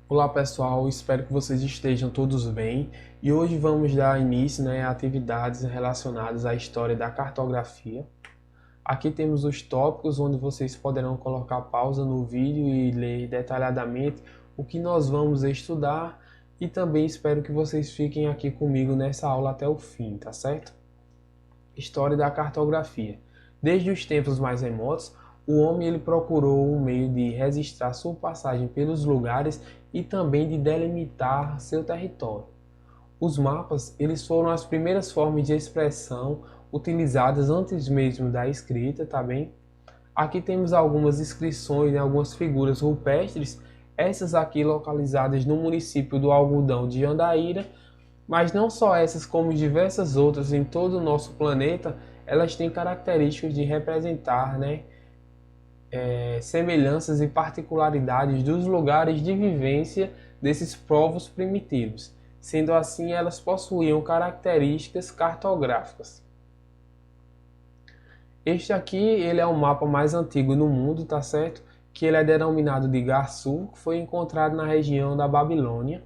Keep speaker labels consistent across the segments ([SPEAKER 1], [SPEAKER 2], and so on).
[SPEAKER 1] Olá pessoal, espero que vocês estejam todos bem e hoje vamos dar início a atividades relacionadas à história da cartografia. Aqui temos os tópicos onde vocês poderão colocar pausa no vídeo e ler detalhadamente o que nós vamos estudar e também espero que vocês fiquem aqui comigo nessa aula até o fim, tá certo? História da cartografia. Desde os tempos mais remotos, o homem ele procurou um meio de registrar sua passagem pelos lugares e também de delimitar seu território. Os mapas eles foram as primeiras formas de expressão utilizadas antes mesmo da escrita, tá bem? Aqui temos algumas inscrições, algumas figuras rupestres, essas aqui localizadas no município do Algodão de Jandaíra, mas não só essas, como diversas outras em todo o nosso planeta, elas têm características de representar, semelhanças e particularidades dos lugares de vivência desses povos primitivos. Sendo assim, elas possuíam características cartográficas. Este aqui ele é o mapa mais antigo no mundo, tá certo? Que ele é denominado de Gar-Sur, que foi encontrado na região da Babilônia.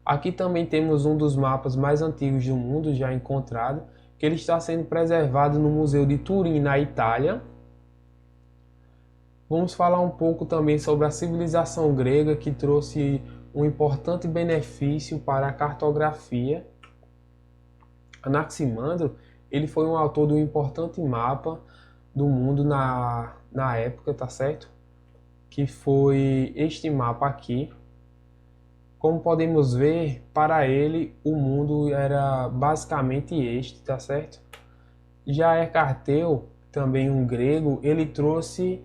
[SPEAKER 1] Aqui também temos um dos mapas mais antigos do mundo já encontrado, que ele está sendo preservado no Museu de Turim, na Itália. Vamos falar um pouco também sobre a civilização grega, que trouxe um importante benefício para a cartografia. Anaximandro, ele foi um autor de um importante mapa do mundo na época, tá certo? Que foi este mapa aqui. Como podemos ver, para ele o mundo era basicamente este, tá certo? Já Hecateu, também um grego, ele trouxe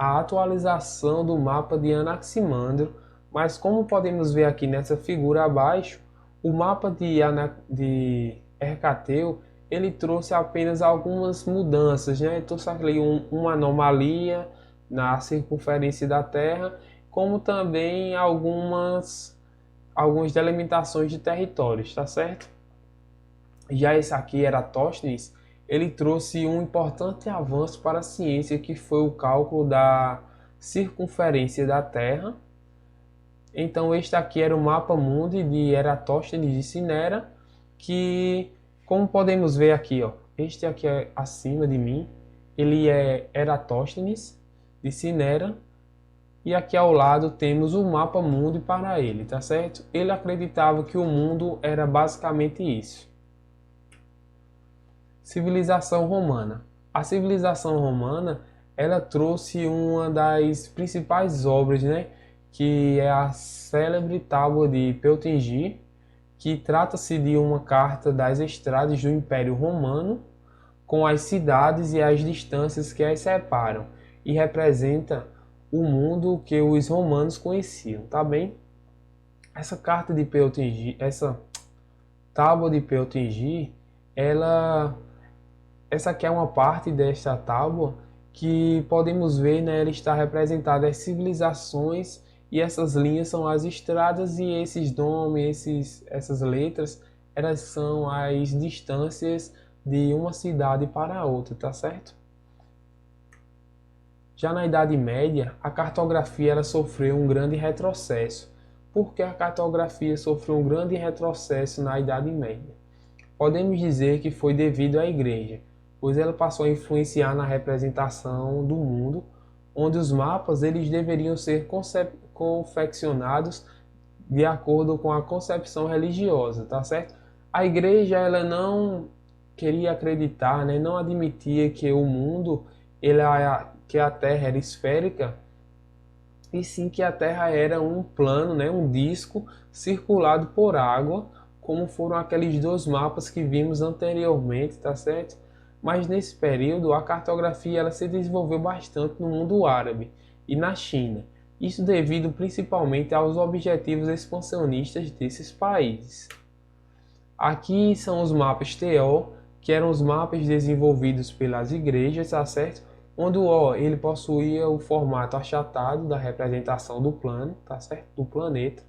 [SPEAKER 1] a atualização do mapa de Anaximandro, mas como podemos ver aqui nessa figura abaixo, o mapa de Hecateu, ele trouxe apenas algumas mudanças, né? Trouxe ali uma anomalia na circunferência da Terra, como também algumas delimitações de territórios, tá certo? Já esse aqui, Eratóstenes, ele trouxe um importante avanço para a ciência, que foi o cálculo da circunferência da Terra. Então este aqui era o mapa mundi de Eratóstenes de Cinera, que, como podemos ver aqui, este aqui é acima de mim, ele é Eratóstenes de Cinera, e aqui ao lado temos o mapa mundi para ele, tá certo? Ele acreditava que o mundo era basicamente isso. Civilização romana. A civilização romana, ela trouxe uma das principais obras, que é a célebre Tábua de Peutingir, que trata-se de uma carta das estradas do Império Romano, com as cidades e as distâncias que as separam, e representa o mundo que os romanos conheciam, tá bem? Essa carta de Peutingir, essa Tábua de Peutingir, essa aqui é uma parte desta tábua que podemos ver, ela está representada as civilizações e essas linhas são as estradas e esses nomes, essas letras, elas são as distâncias de uma cidade para a outra, tá certo? Já na Idade Média, a cartografia ela sofreu um grande retrocesso. Por que a cartografia sofreu um grande retrocesso na Idade Média? Podemos dizer que foi devido à Igreja, pois ela passou a influenciar na representação do mundo, onde os mapas eles deveriam ser confeccionados de acordo com a concepção religiosa, tá certo? A Igreja ela não queria acreditar, não admitia que o mundo, que a Terra era esférica, e sim que a Terra era um plano, um disco circulado por água, como foram aqueles dois mapas que vimos anteriormente, tá certo? Mas nesse período a cartografia ela se desenvolveu bastante no mundo árabe e na China. Isso devido principalmente aos objetivos expansionistas desses países. Aqui são os mapas TO, que eram os mapas desenvolvidos pelas igrejas, tá certo? Onde o O ele possuía o formato achatado da representação do plano, tá certo? Do planeta.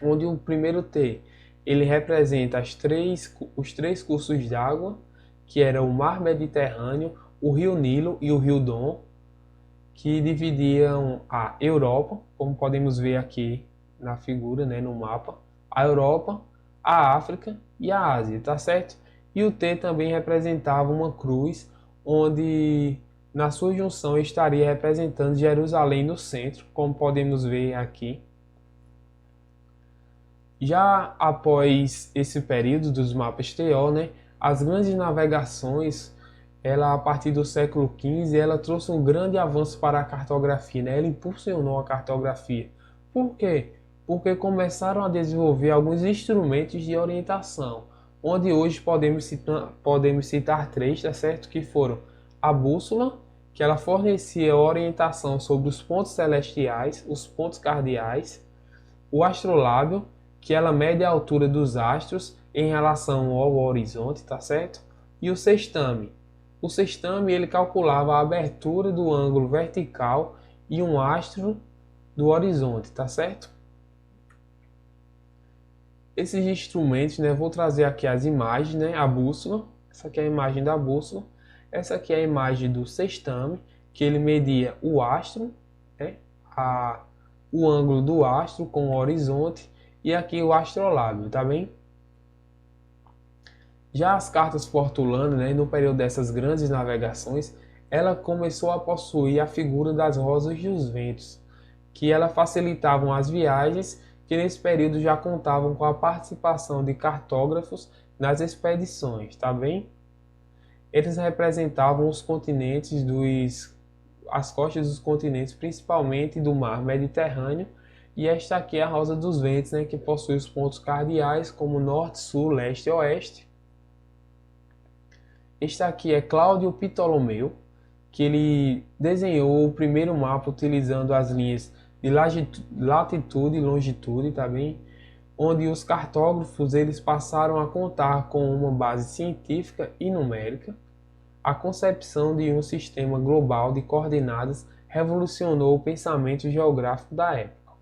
[SPEAKER 1] Onde o primeiro T ele representa os três cursos d'água, que era o Mar Mediterrâneo, o Rio Nilo e o Rio Dom. que dividiam a Europa, como podemos ver aqui na figura, né, no mapa, a Europa, a África e a Ásia, tá certo? E o T também representava uma cruz, onde na sua junção estaria representando Jerusalém no centro, como podemos ver aqui. Já após esse período dos mapas TO, né, as grandes navegações, ela a partir do século XV, ela trouxe um grande avanço para a cartografia, né? Ela impulsionou a cartografia. Por quê? Porque começaram a desenvolver alguns instrumentos de orientação, onde hoje podemos citar três, tá certo? Que foram a bússola, que ela fornecia orientação sobre os pontos celestiais, os pontos cardeais, o astrolábio, que ela mede a altura dos astros em relação ao horizonte, tá certo? E o sextame. O sextame ele calculava a abertura do ângulo vertical e um astro do horizonte, tá certo? Esses instrumentos, né, vou trazer aqui as imagens, né, a bússola, essa aqui é a imagem da bússola, essa aqui é a imagem do sextame, que ele media o astro, né, o ângulo do astro com o horizonte, e aqui o astrolábio, tá bem? Já as cartas portulanas, né, no período dessas grandes navegações, ela começou a possuir a figura das rosas dos ventos, que ela facilitavam as viagens, que nesse período já contavam com a participação de cartógrafos nas expedições, tá bem? Eles representavam os continentes as costas dos continentes, principalmente do mar Mediterrâneo, e esta aqui é a rosa dos ventos, né, que possui os pontos cardeais como norte, sul, leste e oeste. Este aqui é Cláudio Ptolomeu, que ele desenhou o primeiro mapa utilizando as linhas de latitude e longitude, tá bem? Onde os cartógrafos eles passaram a contar com uma base científica e numérica. A concepção de um sistema global de coordenadas revolucionou o pensamento geográfico da época.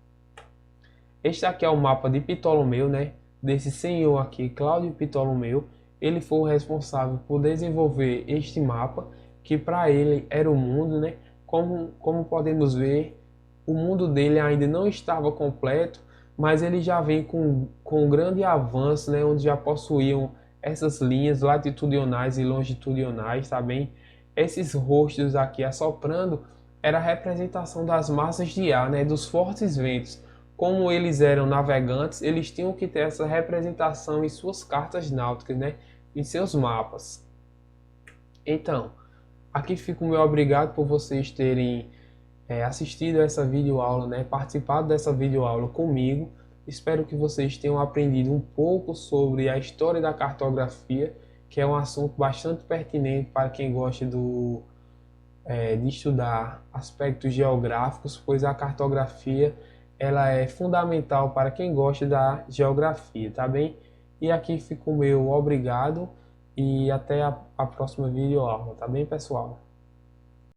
[SPEAKER 1] Este aqui é o mapa de Ptolomeu, né? Desse senhor aqui, Cláudio Ptolomeu. Ele foi o responsável por desenvolver este mapa, que para ele era o mundo, né? Como podemos ver, o mundo dele ainda não estava completo, mas ele já vem com um grande avanço, né? Onde já possuíam essas linhas latitudinais e longitudinais, tá bem? Esses rostos aqui assoprando era a representação das massas de ar, né? Dos fortes ventos. Como eles eram navegantes, eles tinham que ter essa representação em suas cartas náuticas, né? Em seus mapas. Então, aqui fica o meu obrigado por vocês terem assistido a essa videoaula, né? Participado dessa videoaula comigo. Espero que vocês tenham aprendido um pouco sobre a história da cartografia, que é um assunto bastante pertinente para quem gosta de estudar aspectos geográficos, pois a cartografia ela é fundamental para quem gosta da geografia, tá bem? E aqui fica o meu obrigado e até a próxima videoaula, tá bem, pessoal?